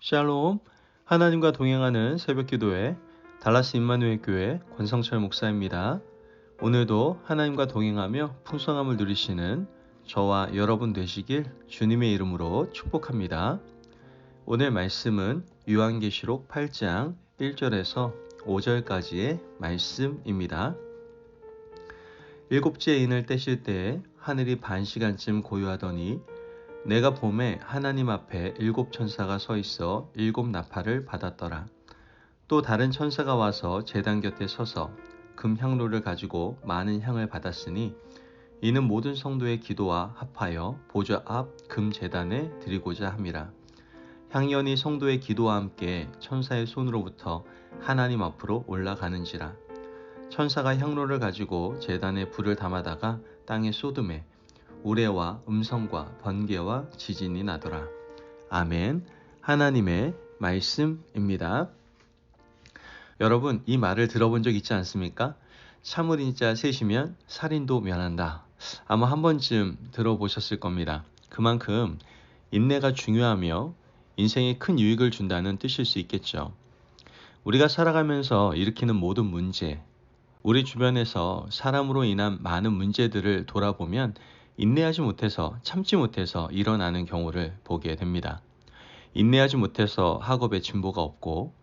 샬롬, 하나님과 동행하는 새벽기도회 달라스 임마누엘 교회 권성철 목사입니다. 오늘도 하나님과 동행하며 풍성함을 누리시는 저와 여러분 되시길 주님의 이름으로 축복합니다. 오늘 말씀은 요한계시록 8장 1절에서 5절까지의 말씀입니다. 일곱째 인을 떼실 때에 하늘이 반시간쯤 고요하더니 내가 봄에 하나님 앞에 7 천사가 서 있어 7 나팔을 받았더라. 또 다른 천사가 와서 제단 곁에 서서 금 향로를 가지고 많은 향을 받았으니 이는 모든 성도의 기도와 합하여 보좌 앞 금 제단에 드리고자 함이라. 향연이 성도의 기도와 함께 천사의 손으로부터 하나님 앞으로 올라가는지라. 천사가 향로를 가지고 제단에 불을 담아다가 땅에 쏟음에 우레와 음성과 번개와 지진이 나더라. 아멘. 하나님의 말씀입니다. 여러분, 이 말을 들어본 적 있지 않습니까? 참을인 자 셋이면 살인도 면한다. 아마 한 번쯤 들어보셨을 겁니다. 그만큼 인내가 중요하며 인생에 큰 유익을 준다는 뜻일 수 있겠죠. 우리가 살아가면서 일으키는 모든 문제, 우리 주변에서 사람으로 인한 많은 문제들을 돌아보면 인내하지 못해서, 참지 못해서 일어나는 경우를 보게 됩니다. 인내하지 못해서 학업에 진보가 없고,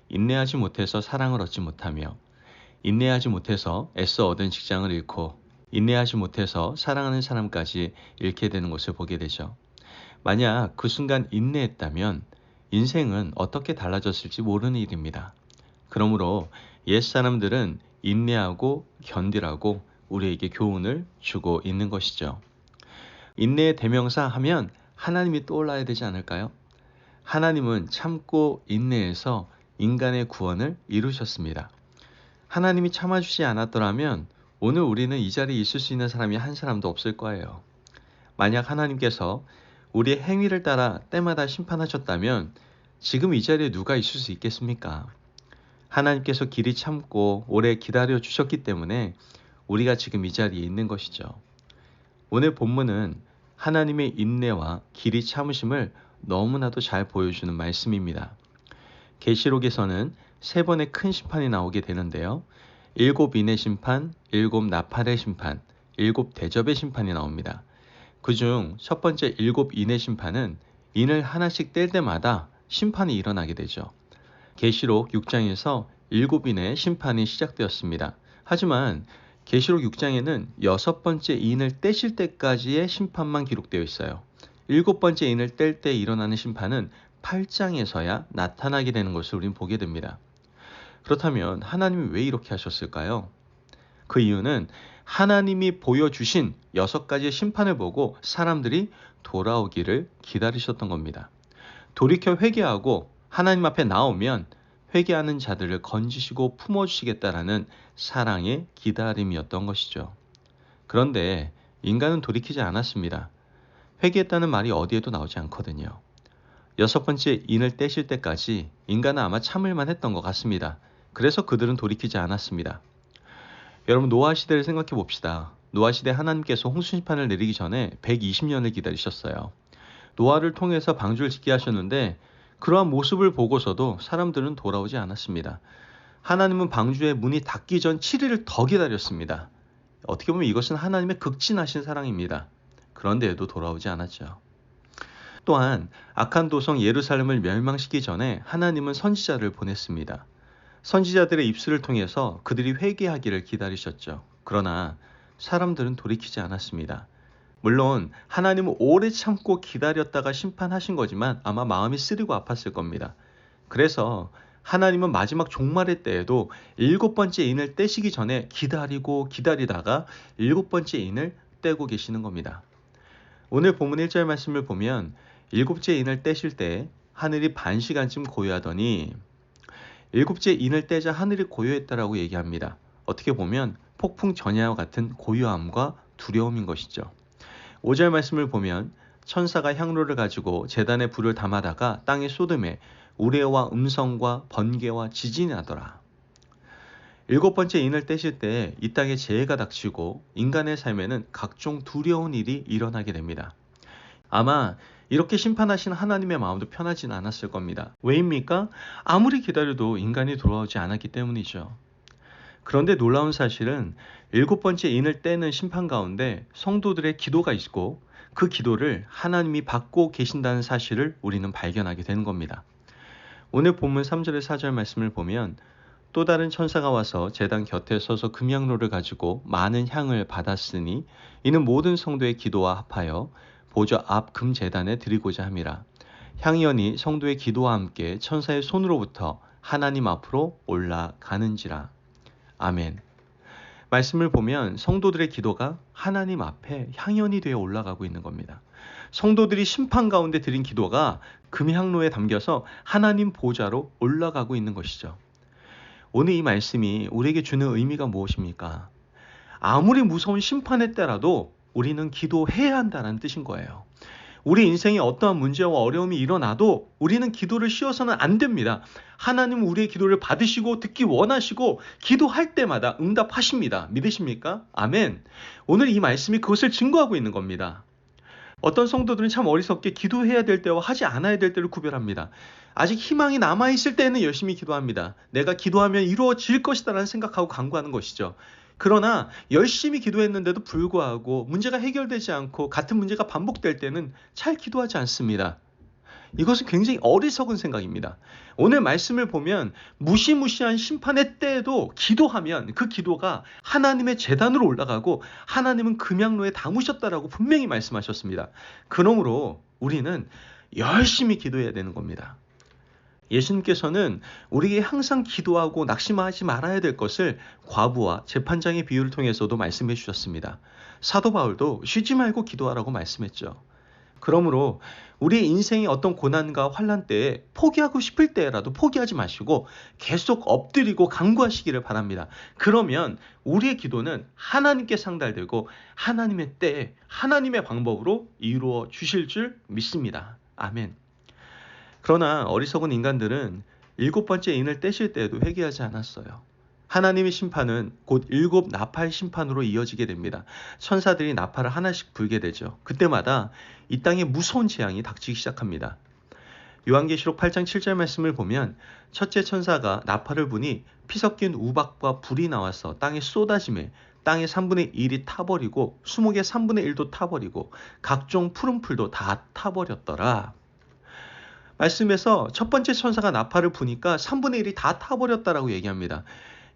인내하지 못해서 사랑을 얻지 못하며, 인내하지 못해서 애써 얻은 직장을 잃고, 인내하지 못해서 사랑하는 사람까지 잃게 되는 것을 보게 되죠. 만약 그 순간 인내했다면 인생은 어떻게 달라졌을지 모르는 일입니다. 그러므로 옛사람들은 인내하고 견디라고 우리에게 교훈을 주고 있는 것이죠. 인내의 대명사 하면 하나님이 떠올라야 되지 않을까요? 하나님은 참고 인내해서 인간의 구원을 이루셨습니다. 하나님이 참아주지 않았더라면 오늘 우리는 이 자리에 있을 수 있는 사람이 한 사람도 없을 거예요. 만약 하나님께서 우리의 행위를 따라 때마다 심판하셨다면 지금 이 자리에 누가 있을 수 있겠습니까? 하나님께서 길이 참고 오래 기다려 주셨기 때문에 우리가 지금 이 자리에 있는 것이죠. 오늘 본문은 하나님의 인내와 길이 참으심을 너무나도 잘 보여주는 말씀입니다. 계시록에서는 3번의 큰 심판이 나오게 되는데요. 7 인의 심판, 7 나팔의 심판, 7 대접의 심판이 나옵니다. 그중 첫 번째 7 인의 심판은 인을 하나씩 뗄 때마다 심판이 일어나게 되죠. 계시록 6장에서 7 인의 심판이 시작되었습니다. 하지만 계시록 6장에는 6번째 인을 떼실 때까지의 심판만 기록되어 있어요. 7번째 인을 뗄 때 일어나는 심판은 8장에서야 나타나게 되는 것을 우리는 보게 됩니다. 그렇다면 하나님이 왜 이렇게 하셨을까요? 그 이유는 하나님이 보여주신 6가지의 심판을 보고 사람들이 돌아오기를 기다리셨던 겁니다. 돌이켜 회개하고 하나님 앞에 나오면 회개하는 자들을 건지시고 품어주시겠다라는 사랑의 기다림이었던 것이죠. 그런데 인간은 돌이키지 않았습니다. 회개했다는 말이 어디에도 나오지 않거든요. 6번째 인을 떼실 때까지 인간은 아마 참을만 했던 것 같습니다. 그래서 그들은 돌이키지 않았습니다. 여러분, 노아 시대를 생각해 봅시다. 노아 시대 하나님께서 홍수심판을 내리기 전에 120년을 기다리셨어요. 노아를 통해서 방주를 짓게 하셨는데 그러한 모습을 보고서도 사람들은 돌아오지 않았습니다. 하나님은 방주의 문이 닫기 전 7일을 더 기다렸습니다. 어떻게 보면 이것은 하나님의 극진하신 사랑입니다. 그런데도 돌아오지 않았죠. 또한 악한 도성 예루살렘을 멸망시키기 전에 하나님은 선지자를 보냈습니다. 선지자들의 입술을 통해서 그들이 회개하기를 기다리셨죠. 그러나 사람들은 돌이키지 않았습니다. 물론 하나님은 오래 참고 기다렸다가 심판하신 거지만 아마 마음이 쓰리고 아팠을 겁니다. 그래서 하나님은 마지막 종말의 때에도 7번째 인을 떼시기 전에 기다리다가 7번째 인을 떼고 계시는 겁니다. 오늘 본문 1절 말씀을 보면 7째 인을 떼실 때 하늘이 반시간쯤 고요하더니 7째 인을 떼자 하늘이 고요했다라고 얘기합니다. 어떻게 보면 폭풍 전야와 같은 고요함과 두려움인 것이죠. 5절 말씀을 보면 천사가 향로를 가지고 제단에 불을 담아다가 땅에 쏟음에 우레와 음성과 번개와 지진이 나더라. 7번째 인을 떼실 때 이 땅에 재해가 닥치고 인간의 삶에는 각종 두려운 일이 일어나게 됩니다. 아마 이렇게 심판하신 하나님의 마음도 편하진 않았을 겁니다. 왜입니까? 아무리 기다려도 인간이 돌아오지 않았기 때문이죠. 그런데 놀라운 사실은 7번째 인을 떼는 심판 가운데 성도들의 기도가 있고 그 기도를 하나님이 받고 계신다는 사실을 우리는 발견하게 되는 겁니다. 오늘 본문 3절의 4절 말씀을 보면 또 다른 천사가 와서 제단 곁에 서서 금향로를 가지고 많은 향을 받았으니 이는 모든 성도의 기도와 합하여 보좌 앞 금제단에 드리고자 함이라. 향연이 성도의 기도와 함께 천사의 손으로부터 하나님 앞으로 올라가는지라. 아멘. 말씀을 보면 성도들의 기도가 하나님 앞에 향연이 되어 올라가고 있는 겁니다. 성도들이 심판 가운데 드린 기도가 금향로에 담겨서 하나님 보좌로 올라가고 있는 것이죠. 오늘 이 말씀이 우리에게 주는 의미가 무엇입니까? 아무리 무서운 심판의 때라도 우리는 기도해야 한다는 뜻인 거예요. 우리 인생에 어떠한 문제와 어려움이 일어나도 우리는 기도를 쉬어서는 안 됩니다. 하나님은 우리의 기도를 받으시고 듣기 원하시고 기도할 때마다 응답하십니다. 믿으십니까? 아멘. 오늘 이 말씀이 그것을 증거하고 있는 겁니다. 어떤 성도들은 참 어리석게 기도해야 될 때와 하지 않아야 될 때를 구별합니다. 아직 희망이 남아있을 때는 열심히 기도합니다. 내가 기도하면 이루어질 것이다 라는 생각하고 간구하는 것이죠. 그러나 열심히 기도했는데도 불구하고 문제가 해결되지 않고 같은 문제가 반복될 때는 잘 기도하지 않습니다. 이것은 굉장히 어리석은 생각입니다. 오늘 말씀을 보면 무시무시한 심판의 때에도 기도하면 그 기도가 하나님의 제단으로 올라가고 하나님은 금향로에 담으셨다라고 분명히 말씀하셨습니다. 그러므로 우리는 열심히 기도해야 되는 겁니다. 예수님께서는 우리에게 항상 기도하고 낙심하지 말아야 될 것을 과부와 재판장의 비유를 통해서도 말씀해 주셨습니다. 사도 바울도 쉬지 말고 기도하라고 말씀했죠. 그러므로 우리의 인생의 어떤 고난과 환난 때에 포기하고 싶을 때라도 포기하지 마시고 계속 엎드리고 간구하시기를 바랍니다. 그러면 우리의 기도는 하나님께 상달되고 하나님의 때에 하나님의 방법으로 이루어 주실 줄 믿습니다. 아멘. 그러나 어리석은 인간들은 7번째 인을 떼실 때에도 회개하지 않았어요. 하나님의 심판은 곧 7 나팔 심판으로 이어지게 됩니다. 천사들이 나팔을 하나씩 불게 되죠. 그때마다 이 땅에 무서운 재앙이 닥치기 시작합니다. 요한계시록 8장 7절 말씀을 보면 첫째 천사가 나팔을 부니 피 섞인 우박과 불이 나와서 땅에 쏟아지매 땅의 3분의 1이 타버리고 수목의 3분의 1도 타버리고 각종 푸른 풀도 다 타버렸더라. 말씀에서 첫 번째 천사가 나팔을 부니까 3분의 1이 다 타버렸다라고 얘기합니다.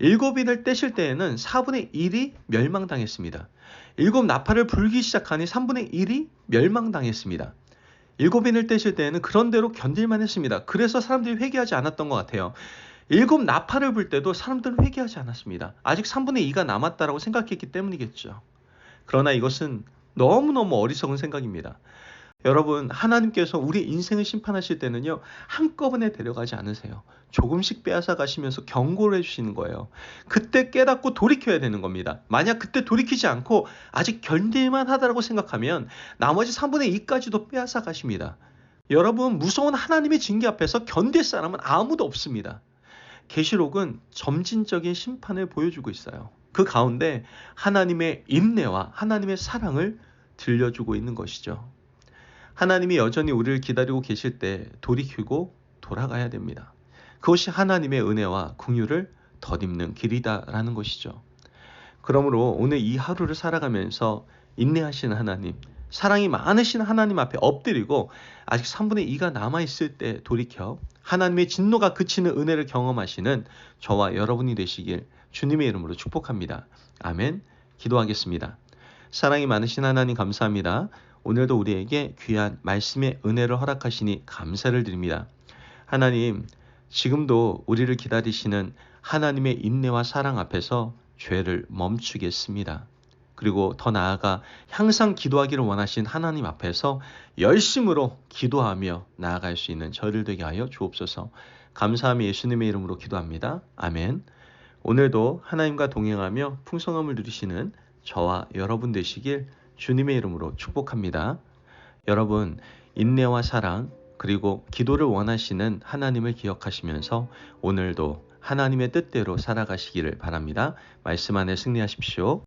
7인을 떼실 때에는 4분의 1이 멸망당했습니다. 7 나팔을 불기 시작하니 3분의 1이 멸망당했습니다. 7인을 떼실 때에는 그런대로 견딜만 했습니다. 그래서 사람들이 회개하지 않았던 것 같아요. 7 나팔을 불 때도 사람들은 회개하지 않았습니다. 아직 3분의 2가 남았다라고 생각했기 때문이겠죠. 그러나 이것은 너무너무 어리석은 생각입니다. 여러분, 하나님께서 우리 인생을 심판하실 때는요, 한꺼번에 데려가지 않으세요. 조금씩 빼앗아 가시면서 경고를 해주시는 거예요. 그때 깨닫고 돌이켜야 되는 겁니다. 만약 그때 돌이키지 않고 아직 견딜만 하다고 생각하면 나머지 3분의 2까지도 빼앗아 가십니다. 여러분, 무서운 하나님의 징계 앞에서 견딜 사람은 아무도 없습니다. 계시록은 점진적인 심판을 보여주고 있어요. 그 가운데 하나님의 인내와 하나님의 사랑을 들려주고 있는 것이죠. 하나님이 여전히 우리를 기다리고 계실 때 돌이키고 돌아가야 됩니다. 그것이 하나님의 은혜와 긍휼을 덧입는 길이다라는 것이죠. 그러므로 오늘 이 하루를 살아가면서 인내하시는 하나님, 사랑이 많으신 하나님 앞에 엎드리고 아직 3분의 2가 남아있을 때 돌이켜 하나님의 진노가 그치는 은혜를 경험하시는 저와 여러분이 되시길 주님의 이름으로 축복합니다. 아멘. 기도하겠습니다. 사랑이 많으신 하나님 감사합니다. 오늘도 우리에게 귀한 말씀의 은혜를 허락하시니 감사를 드립니다. 하나님, 지금도 우리를 기다리시는 하나님의 인내와 사랑 앞에서 죄를 멈추겠습니다. 그리고 더 나아가 항상 기도하기를 원하신 하나님 앞에서 열심으로 기도하며 나아갈 수 있는 저를 되게 하여 주옵소서. 감사하며 예수님의 이름으로 기도합니다. 아멘. 오늘도 하나님과 동행하며 풍성함을 누리시는 저와 여러분 되시길 주님의 이름으로 축복합니다. 여러분, 인내와 사랑 그리고 기도를 원하시는 하나님을 기억하시면서 오늘도 하나님의 뜻대로 살아가시기를 바랍니다. 말씀 안에 승리하십시오.